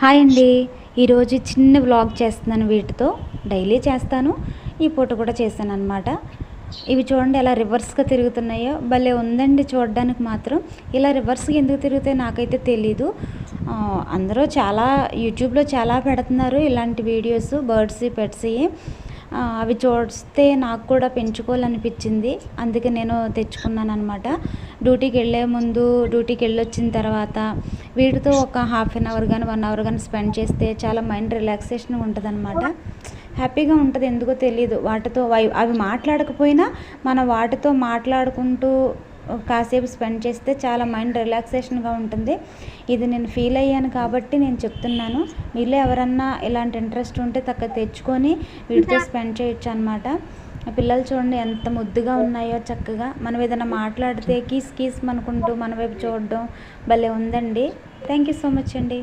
Hi అండి. ఈరోజు చిన్న వ్లాగ్ చేస్తున్నాను వీటితో. డైలీ చేస్తాను. ఈ పూట కూడా చేశానన్నమాట. ఇవి చూడండి ఎలా రివర్స్గా తిరుగుతున్నాయో, భలే ఉందండి చూడడానికి మాత్రం. ఇలా రివర్స్గా ఎందుకు తిరుగుతాయో నాకైతే తెలీదు. అందరూ చాలా యూట్యూబ్లో చాలా పెడుతున్నారు ఇలాంటి వీడియోస్, బర్డ్స్ పెట్స్. అవి చూస్తే నాకు కూడా పెంచుకోవాలనిపించింది. అందుకే నేను తెచ్చుకున్నాను అనమాట. డ్యూటీకి వెళ్ళొచ్చిన తర్వాత వీటితో ఒక హాఫ్ అన్ అవర్ కానీ 1 అవర్ కానీ స్పెండ్ చేస్తే చాలా మైండ్ రిలాక్సేషన్గా ఉంటుంది అనమాట. హ్యాపీగా ఉంటుంది, ఎందుకో తెలియదు. వాటితో అవి మాట్లాడకపోయినా మనం వాటితో మాట్లాడుకుంటూ కాసేపు స్పెండ్ చేస్తే చాలా మైండ్ రిలాక్సేషన్గా ఉంటుంది. ఇది నేను ఫీల్ అయ్యాను కాబట్టి నేను చెప్తున్నాను. మీలో ఎవరన్నా ఇలాంటి ఇంట్రెస్ట్ ఉంటే తెచ్చుకొని వీటితో స్పెండ్ చేయొచ్చు అనమాట. పిల్లలు చూడండి ఎంత ముద్దుగా ఉన్నాయో చక్కగా. మనం ఏదైనా మాట్లాడితే కీస్ కీస్ అనుకుంటూ మన వైపు చూడడం భలే ఉందండి. థ్యాంక్ యూ సో మచ్ అండి.